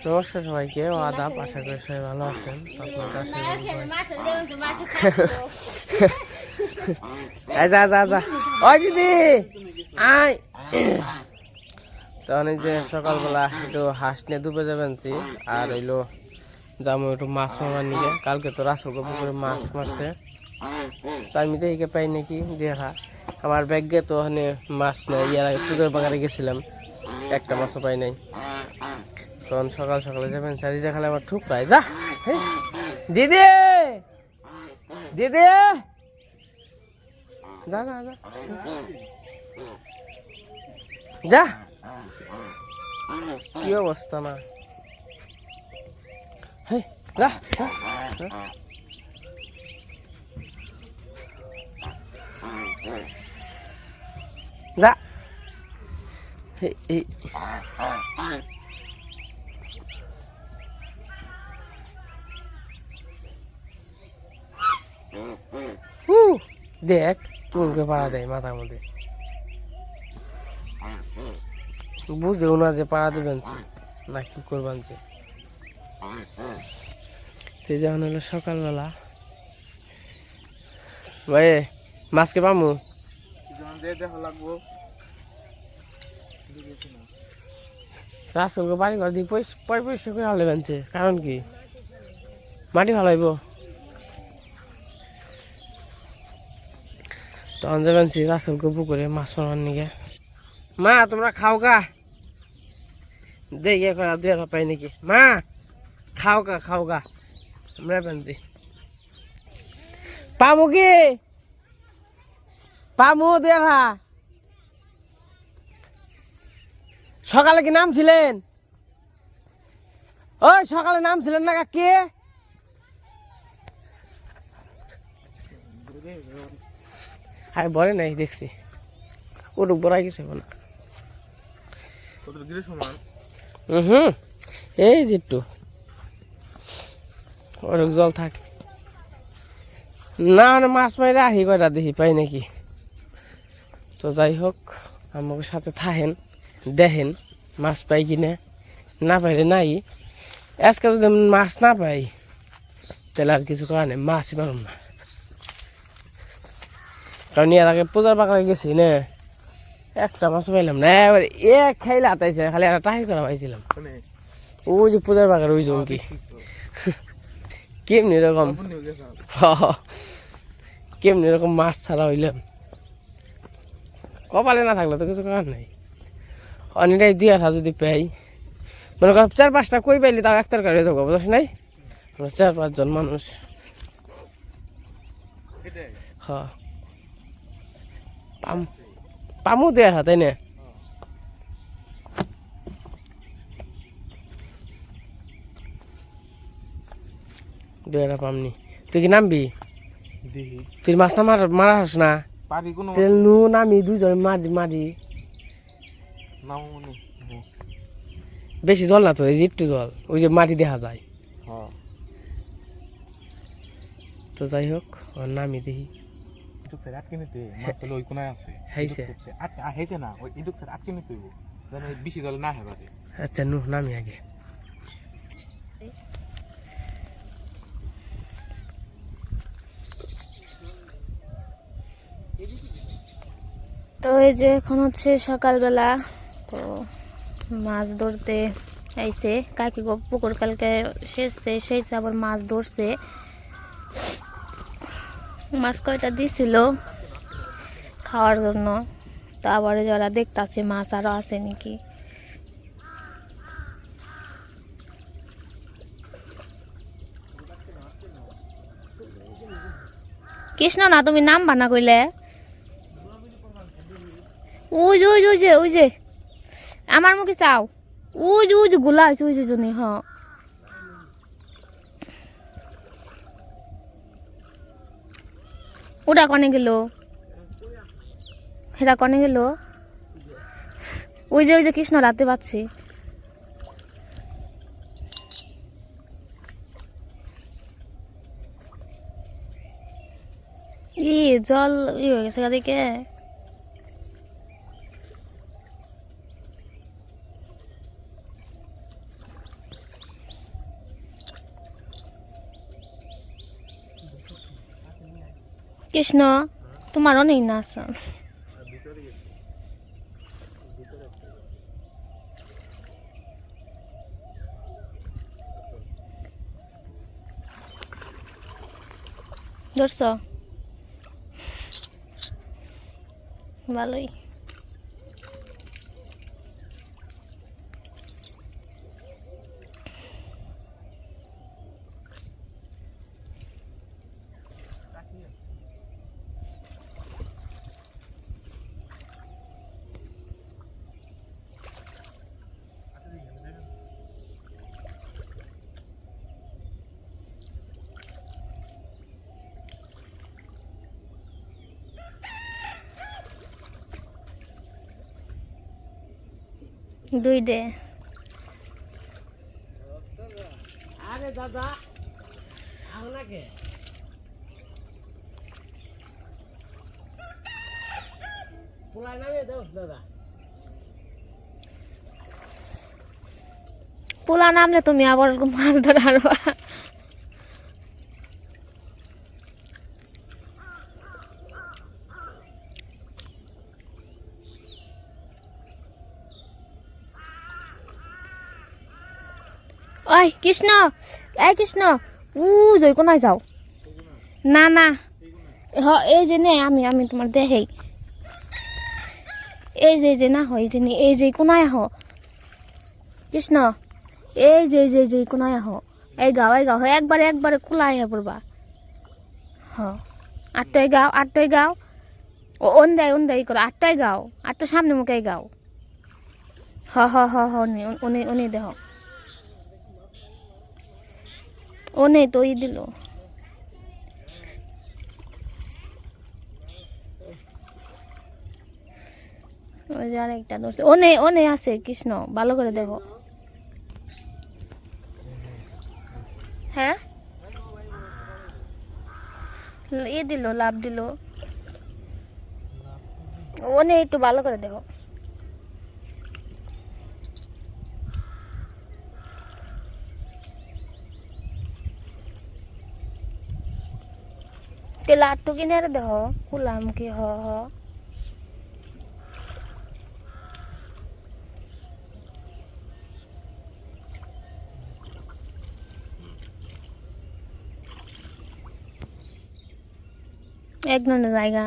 নমস্কার সবাইকে, আদাব। আশা করি সবাই ভালো আছেন। যা যা যা ওই দিদি আয়। তখন এই যে সকালবেলা একটু হাঁস নিয়ে ডুবে যাবেনছি, আর হইলো যাবো একটু মাছ মারার নিয়ে। কালকে তো রাসুল পুকুরে মাছ মারছে, তো আমি দেখে পাই নাকি দেখা আমার ব্যাগে তো ওখানে মাছ নেই। ইয়ার আগে পুজোর বাগানে গেছিলাম, একটা মাছও পাই নাই। তখন সকাল সকালে যাবেন চারিটা খালে আমার ঠুকরায় যা। দিদি দিদি যা যা যা যা, কি অবস্থা না। হ্যাঁ যা যা এই দেখ কেমন করে পাড়া দেয় মাথার মধ্যে, বুঝেও না যে পাড়া দিবেন না কি করবেন। যে যখন হলো সকালবেলা ভাই মাছকে পামু রাস্তাকে বাড়ি ঘর দিয়ে পয়সা করে আলে বানছে, কারণ কি মাটি ভালো হইব। তখন যাবেন রাসেলকে পুকুরে মাছ মারার নিকে। মা তোমরা খাও গা, দেখে দুই আর পাই নাকি। মা খাও গা আমরা পেনছি পামু কি পামু দেখা। সকালে কি নাম ছিলেন? ওই সকালে নাম ছিলেন না কাকি? হ্যাঁ বলে নাই দেখছি ওটুক বড়াই গেছে না। এই যে একটু ওরক জল থাকে না, মাছ মাইরা আহি কয়টা দেখি পাই নাকি। তো যাই হোক আমাকে সাথে থাকেন, দেখেন মাছ পাই কিনা। না পাইলে নাই, আজকে যদি মাছ না পাই তাহলে আর কিছু করার নেই, মাছই পারুম না। কারণ এর আগে পূজার বাগানে গেছি না, একটা মাছ পাইলাম না। এবার এক খাইলে আতাইছে, খালি একটা টাহি করা পাইছিলাম। ওই যে পূজার বাগান ওই জঙ্কি কেমনি এরকম কেমনি এরকম মাছ ছাড়া হইলাম। কপালে না থাকলে তো কিছু করার নাই। অনেকটাই 2-8 যদি পাই, মনে কর 4-5টা কই পাইলে তাও এক তরকারি যাবো, বুঝছ নাই? আমরা 4-5 জন মানুষ। হ্যাঁ পামু 2-8, তাই না? দুইটা পামনি। তুই কি নামবি? তুই মাছ না মারা হাস না? নু নামি দুজন মারি। বেশি জল না তো, এই যে একটু জল, ওই যে মাটি দেখা যায়। তো যাই হোক নামি দেখি। আচ্ছা নু নামি আগে। তো এই যে এখন হচ্ছে সকালবেলা, তো মাছ ধরতে আইছে কাকি গো। পুকুর কালকে সেচতে আবার মাছ ধরছে। মাছ কয়টা দিছিল খাওয়ার জন্য, তো আবার যারা দেখতাছে মাছ আরো আছে নাকি। কৃষ্ণ না তুমি নাম বানা কইলে? ওই যে ওই যে ওই যে ওই যে আমার মুখে চাও, ওই যে গোলা হয়েছে ওই যে জন্য। হ্যাঁ ওটা কনে গেল, সেটা কনে গেল? ওই যে কৃষ্ণ রাতে পাচ্ছি। জল হয়ে গেছে গাদিকে। কৃষ্ণ তোমারও নেই না আছে ধরছ ভালোই দুই দে আরে দাদা আপনাকে পোলাই নামে দেও দাদা পোলা নামলে তুমি আবার মাছ ধরে আনবা ওই কৃষ্ণ এই কৃষ্ণ জয় কোনায় যাও না না এই যে নে আমি আমি তোমার দেখাই এই যে না হয় এই যে কোনায় আহ কৃষ্ণ এই যে কোনায় আহ এই গাও একবারে একবারে কুলায় পড়বা হ আটটায় গাও ওন দেয় করো আটটায় গাও আটটা সামনে মুখে গাও হ উনি দেহ ও নেই তো ই দিল ওই যে আরেকটা ধরছে ও নেই আছে কৃষ্ণ ভালো করে দেখো হ্যাঁ ই দিল লাভ দিল ও নেই একটু ভালো করে দেখো লাট্টু কিনে দেহ কুলাম কি হ এক নন্ডে জায়গা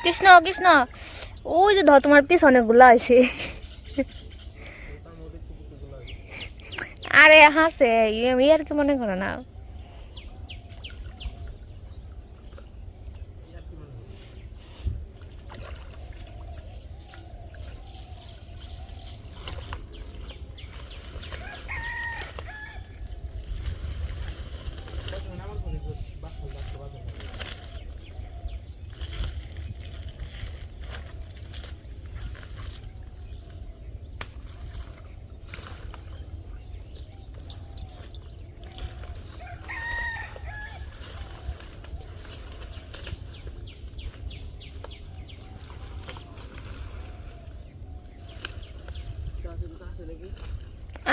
কৃষ্ণ কৃষ্ণ ওই যে ধর তোমার পিছ অনেকগুলো আছে আরে হাসে আর কি মনে করো না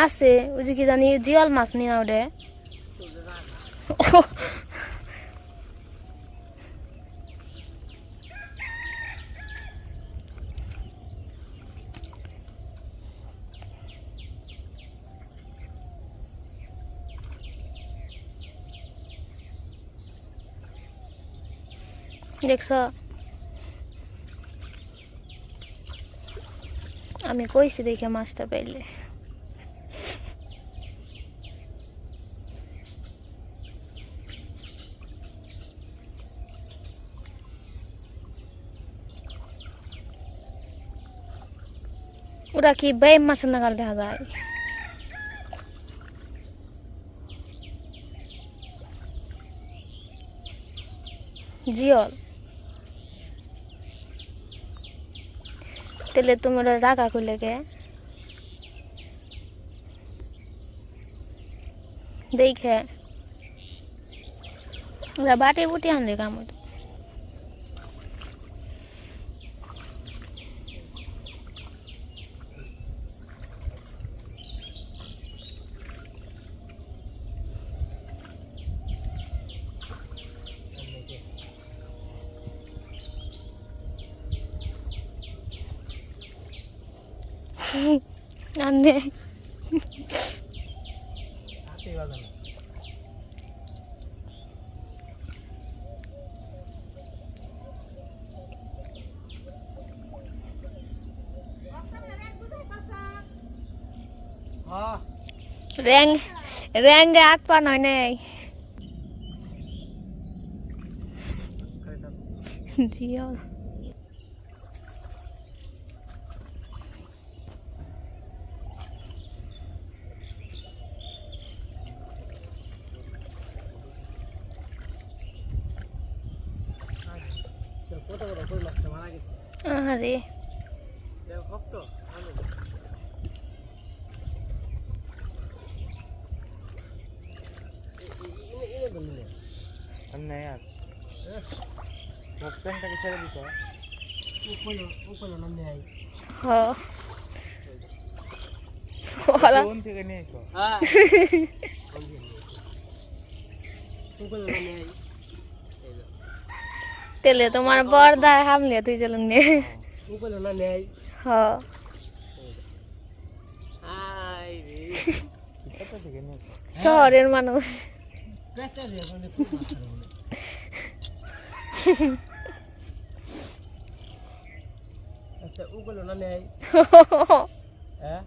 আছে ওই যে কি জানি জিওল মাছ নিয়ে ওরে দেখছ আমি কইছি দেখে মাছটা পাইলে ওরা কি বেম মাছের নাগাল দেখা যায়। জিওল তাহলে তোমরা রাখা করলে কে দেখে ওরা বাটে বুটি আনলে কামড়। আনে র্যাং র্যাঙ্গে আগ পা নয় নেই জিওল আরে यार প্যান্টটাকে ছেড়ে দিত উপরে নাম নেই হ্যাঁ ওরা কোন থেকে নিয়ে এসো হ্যাঁ উপরে নাম নেই তেলে তোমার বর্দা হামলে তুই চলুন নে উপরে নাম নেই হ্যাঁ আই রে কত থেকে নিয়ে শহরের মানুষ পেটটা দিয়ে মানে খুব মাথা আচ্ছা উপরে নাম নেই হ্যাঁ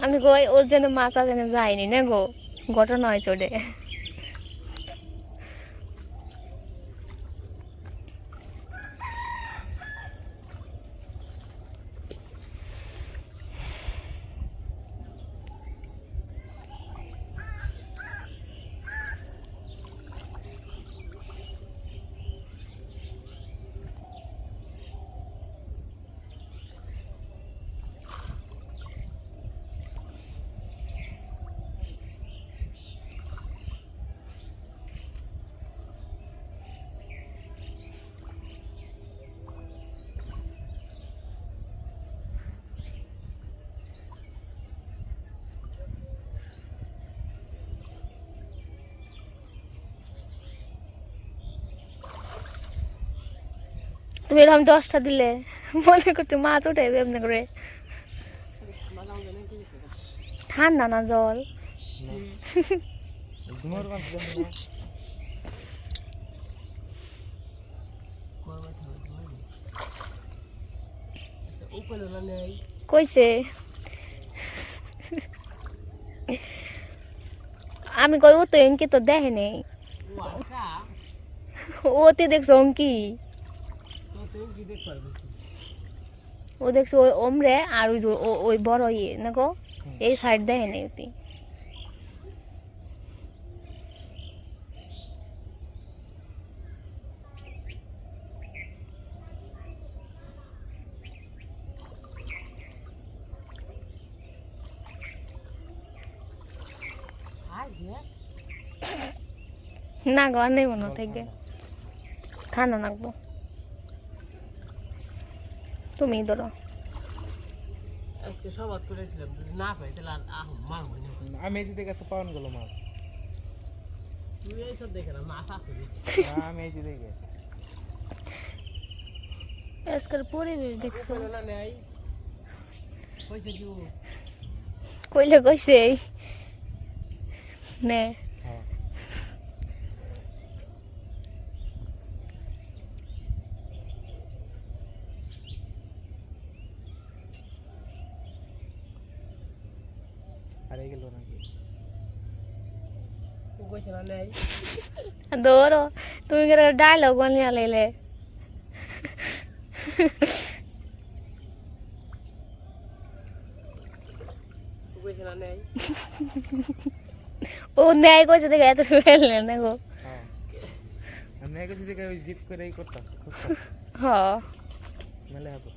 আমি কই ওর যেন মাথা যেন যায়নি না গো ঘটনা হয় চড়ে তুমি এরকম 10টা দিলে মনে করতে মাছ ওঠে এমনি করে ঠান্ডা না জল কইছে আমি কই ও তো এনকি তো দেখে নেই ওতে দেখছো অঙ্কি ও দেখছো ওই ওমরে আর ওই যে ওই বড় ইয়ে না গো এই সাইড দেখে নেই ওতে না গো আর নেই মনে থেকে ঠান্ডা নাকবো তুমি ধরো আজকে সবাত করেছিলাম যদি না পাই তাহলে আর মার হইনি আমি এই দিকে কাছে পাওয়ান গেল মাছ তুই এইসব দেখে না মাছ আছে আমি এই দিকে আজকের পরিবেশ দেখছো না নেই কইছে কি কইলে কইছে নে হারিয়ে গেল নাকি কইছে না নেই দৌড়ো তুমি করে ডায়লগ বানিয়ে লাইলে কইছে না নেই ও নেই কইছে দেখে এত ফেললে না গো আমি আগে যদি ওই জিত করেই করতাম হ্যাঁ মানে হবে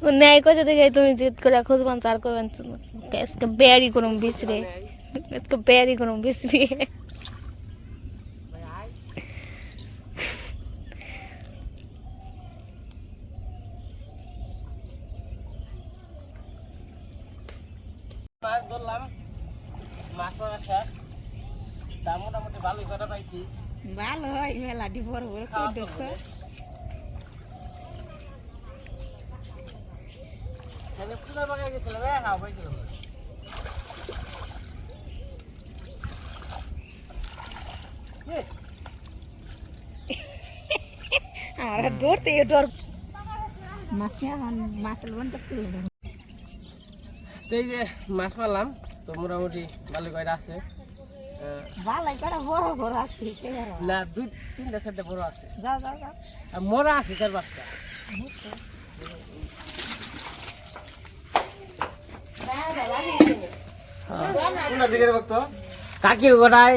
ও নেই কইছে দেখে তুমি জিত করে খুঁজবান চার করবেন इसका बेरी करूं बिसरे इसका बेरी करूं बिसरे মাছ ধরলাম মাছ মারা শেষ দাম মোটামুটি ভালোই করে পাইছি ভালো হয় মেলাটি বড় বড় করতেছ আমি খুদার বাগানে গেছিলাম হ্যাঁ পাইছিলাম আর ধরতে ডর মাছ নিয়ে মাছের বন্ধ করে তো এই যে মাছ মারলাম তো মোটামুটি ভালো করে আছে ভালাই করা বড় বড় আছে না দুই তিনটা চারটা বড় আছে যাও যাও যাও আর মরা আছে চার পাঁচটা কাকি গোটাই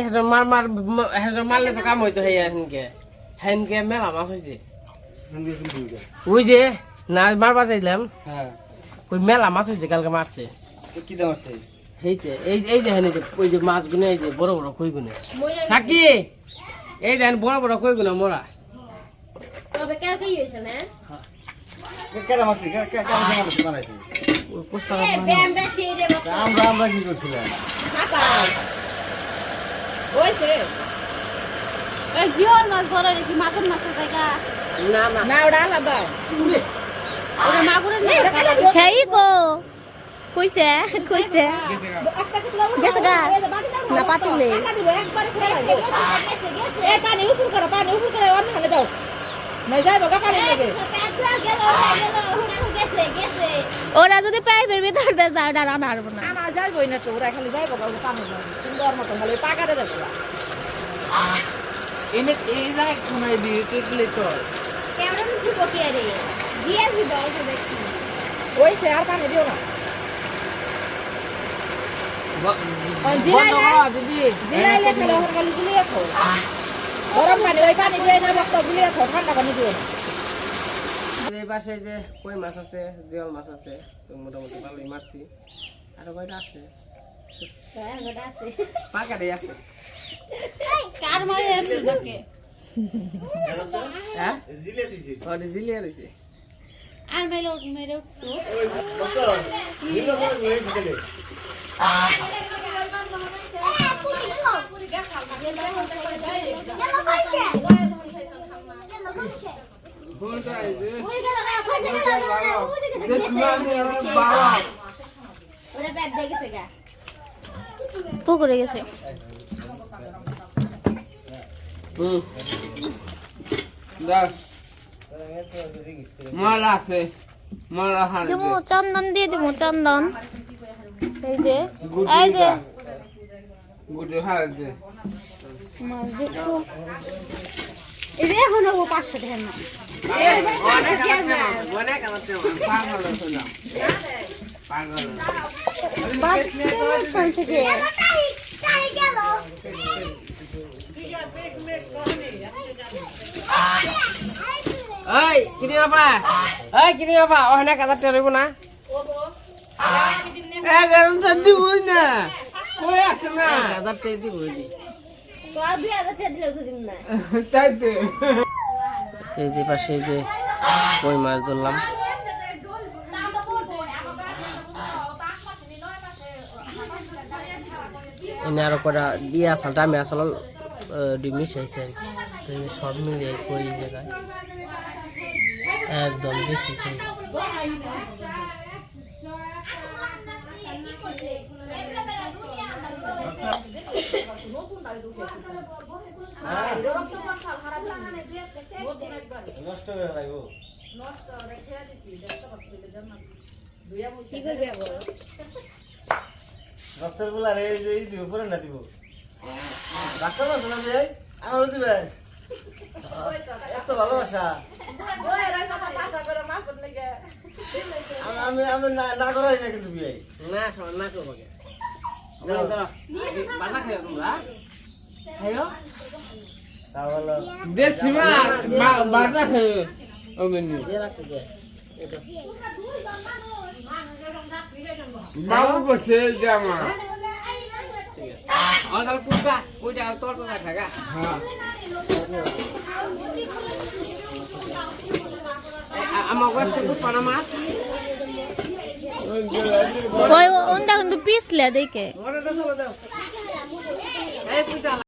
মারলে তো কাম হইতো হেনকে হেনকে মেলা মাছ হয়েছে ওই যে না মারবা চাইলাম ওই মেলা মাছ হয়েছে কালকে মারছে কি দাম আছে হয়েছে এই যে হেন ওই যে মাছ গুনে এই যে বড় বড় কই গুনে কাকি এই দেন বড় বড় কই গুনে মরা তবে কালকে হইছে না কেন মারছি কেন মারছি বানাইছি ওই পুস্তক আমরা সেই দেব আমরা কি করছিলাম হইছে এই জিওর মাছ বড় নাকি মাগুর মাছের জায়গা না না না ওটা আলাদা ওটা মাগুরের না হেই কো কইছে কইছে গেছে গা না পাতিলে এই পানি উপর করে অন্য হালে দাও নাই যাইব গা পানি লাগে ওরা যদি পাইপের ভিতর দিয়ে যায় ওটা রান্না পারবো না না যাইবই না তো ওরা খালি যাইব গা পানি লাগে সুন্দর মতো খালি পাকারে যাবো এনে এই জায়গায় কোনায় দিয়ে তেতলে চল কেমন কি বকিয়ে রে দিয়ে দিব ওটা দেখি ওইছে আর পানি দিও না জিরাইলে খালি ওখানে খালি গুলিয়ে খাও গরম পানি ওই পানি দিয়ে না বক্ত গুলিয়ে খাও ঠান্ডা পানি দিও এই পাশে যে কই মাছ আছে জিওল মাছ আছে তো মোটামুটি ভালোই মারছি আর কয়টা আছে পাকারে আছে কার মারে এমনি বকে হ্যাঁ জিলে দিছি ওটা জিলিয়া রইছে আর মেরে উঠতো ওই কত নিলো সব হয়েছে দিলে বলটা আইছে পুকুরে গেছে মালা আছে মালা হার দিমু চন্দন দিয়ে দিমু চন্দন এই যে গুটি হার দে মাছ দেখছো এই যে এখন ও 500 টাকা না অনেক আছে পাগল হলো না পাগল বাস চলছে যে ওই কিনি বাবা ওখানে কাজার টেরইব না তো দিবই না কই আছে না কাজার টের দিবই তাই তো এই যে পাশে যে কই মাছ ধরলাম এনে আরো কটা দিয়ে আসালটা আমি আসল ডিমি চাইছি আর কি তো এই সব মিলিয়ে কই জায়গায় একদম দেশি কই নষ্ট করে লাইবো কি করবে আবার রক্তের গুলার এই যে দিব পরে না দিব ডাক্তার আছে না ভাই আমারও দিবে এত ভালোবাসা আমি আমি না করাই না কিন্তু বিয়ে না শোন না করবো কে বানা খাইও তোমরা খাইও তা বলো দেখছি মা বানা খাইও ও মেনু যে রাখতে দে বাবু বসে জামা ঠিক আছে আর কাল কুটা কুটা তোর তো থাকা হ্যাঁ আমার কাছে তো পানামা ওই ওনটা কিন্তু পিছলে দেখে ওরে দাও দাও এই কুটা